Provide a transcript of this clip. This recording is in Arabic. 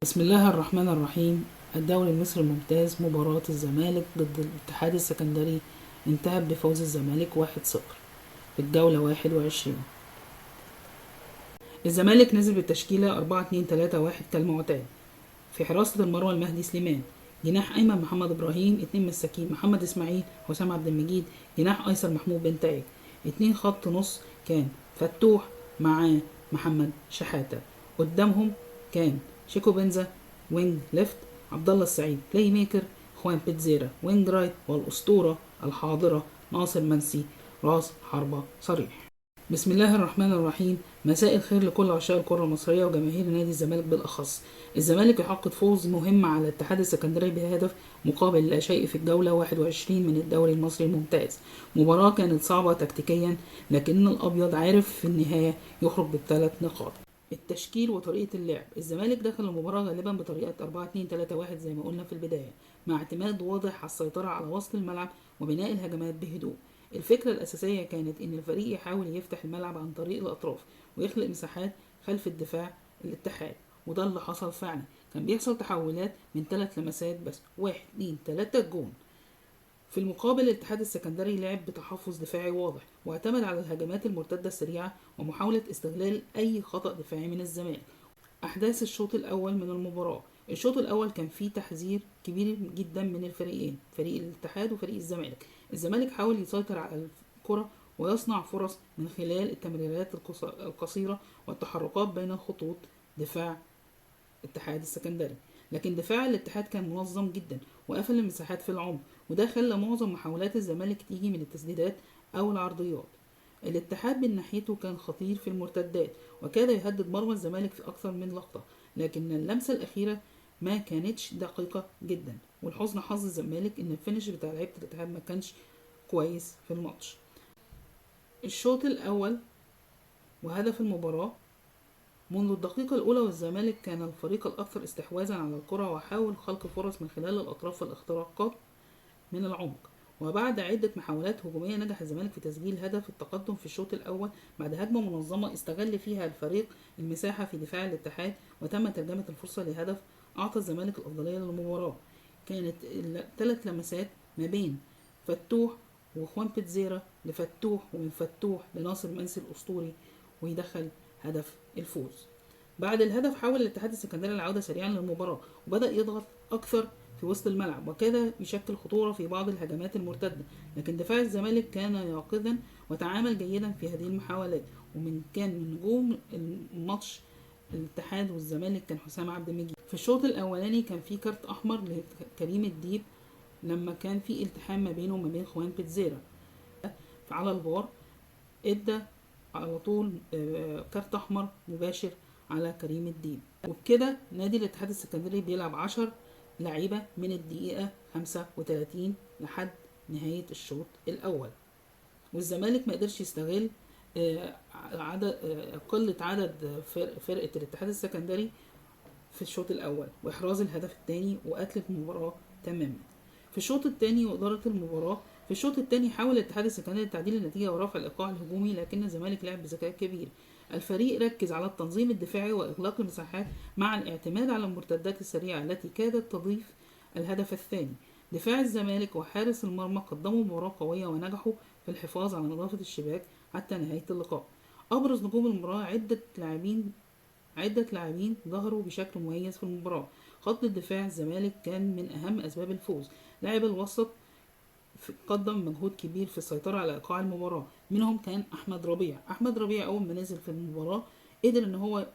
بسم الله الرحمن الرحيم. الدوري المصري الممتاز، مباراة الزمالك ضد الاتحاد السكندري انتهت بفوز الزمالك 1-0 في الجولة 21. الزمالك نزل بالتشكيلة 4-2-3-1 كالمعتاد. في حراسة المرمى المهدي سليمان، جناح أيمن محمد إبراهيم، 2 مساكين محمد إسماعيل حسام عبد المجيد، جناح أيسر محمود بن تايج، 2 خط نص كان فتوح مع محمد شحاتة، قدامهم كان شيكو بنزا وينج ليفت، عبد الله السعيد بلاي ميكر، خوان بيتزيرا وينج رايت، والأسطورة الحاضرة ناصر منسي راس حربة صريح. بسم الله الرحمن الرحيم. مساء الخير لكل عشاق الكرة المصرية وجماهير نادي الزمالك بالأخص. الزمالك يحقق فوز مهم على الاتحاد السكندري بهدف مقابل لا شيء في الجولة 21 من الدوري المصري الممتاز. مباراة كانت صعبة تكتيكيا، لكن الأبيض عارف في النهاية يخرج بالثلاث نقاط. التشكيل وطريقة اللعب: الزمالك دخل المباراة غالبا بطريقة 4-2-3-1 زي ما قلنا في البداية، مع اعتماد واضح على السيطرة على وسط الملعب وبناء الهجمات بهدوء. الفكرة الأساسية كانت إن الفريق يحاول يفتح الملعب عن طريق الأطراف ويخلق مساحات خلف الدفاع الاتحاد، وده اللي حصل فعلا. كان بيحصل تحولات من 3 لمسات بس، 1 2 3 جون. في المقابل الاتحاد السكندري لعب بتحفظ دفاعي واضح، واعتمد على الهجمات المرتدة السريعة ومحاولة استغلال أي خطأ دفاعي من الزمالك. أحداث الشوط الأول من المباراة: الشوط الأول كان فيه تحذير كبير جدا من الفريقين، فريق الاتحاد وفريق الزمالك. الزمالك حاول يسيطر على الكرة ويصنع فرص من خلال التمريرات القصيرة والتحركات بين خطوط دفاع الاتحاد السكندري، لكن دفاع الاتحاد كان منظم جدا وقفل المساحات في العمق، وده خلى معظم محاولات الزمالك تيجي من التسديدات أو العرضيات. الاتحاد من ناحيته كان خطير في المرتدات وكاد يهدد مرمى الزمالك في أكثر من لقطة، لكن اللمسة الأخيرة ما كانتش دقيقة جدا، والحزن حظ الزمالك إن الفينش بتاع لعيبة الاتحاد ما كانش كويس في الماتش. الشوط الأول وهدف المباراة: منذ الدقيقة الأولى والزمالك كان الفريق الأكثر استحواذا على الكرة وحاول خلق فرص من خلال الأطراف والاختراقات من العمق. وبعد عدة محاولات هجومية نجح الزمالك في تسجيل هدف التقدم في الشوط الأول بعد هجمة منظمة استغل فيها الفريق المساحة في دفاع الاتحاد، وتم ترجمة الفرصة لهدف أعطى الزمالك الأفضلية للمباراة. كانت 3 لمسات ما بين فتوح وخوان بيتزيرا لفتوح، ومن فتوح لناصر منسي الأسطوري، ويدخل هدف الفوز. بعد الهدف حاول الاتحاد السكندري العودة سريعا للمباراة وبدأ يضغط أكثر في وسط الملعب، وكاد يشكل خطورة في بعض الهجمات المرتدة، لكن دفاع الزمالك كان يقظا وتعامل جيدا في هذه المحاولات. كان من نجوم الماتش الاتحاد والزمالك كان حسام عبد المجيد. في الشوط الأولاني كان في كارت أحمر لكريم الديب لما كان في التحام ما بينه وما بين خوان بيتزيرا، على الفار ادى على طول كارت احمر مباشر على كريم الديب. وبكده نادي الاتحاد السكندري بيلعب 10 لعيبة من الدقيقة 35 لحد نهاية الشوط الأول، والزمالك ما قدرش يستغل عدد قلة عدد فرقة الاتحاد السكندري في الشوط الأول وإحراز الهدف الثاني وقتل المباراة تماما. في الشوط الثاني وإدارة المباراة: في الشوط الثاني حاول الاتحاد السكندري تعديل النتيجة ورفع الإيقاع الهجومي، لكن الزمالك لعب بذكاء كبير. الفريق ركز على التنظيم الدفاعي وإغلاق المساحات مع الاعتماد على المرتدات السريعة التي كادت تضيف الهدف الثاني. دفاع الزمالك وحارس المرمى قدموا مباراة قوية ونجحوا في الحفاظ على نظافة الشباك حتى نهاية اللقاء. أبرز نجوم المباراة: عدة لاعبين ظهروا بشكل مميز في المباراة. خط الدفاع الزمالك كان من أهم أسباب الفوز. لاعب الوسط قدم مجهود كبير في السيطرة على إيقاع المباراة، منهم كان أحمد ربيع. أول ما نزل في المباراة قدر إن هو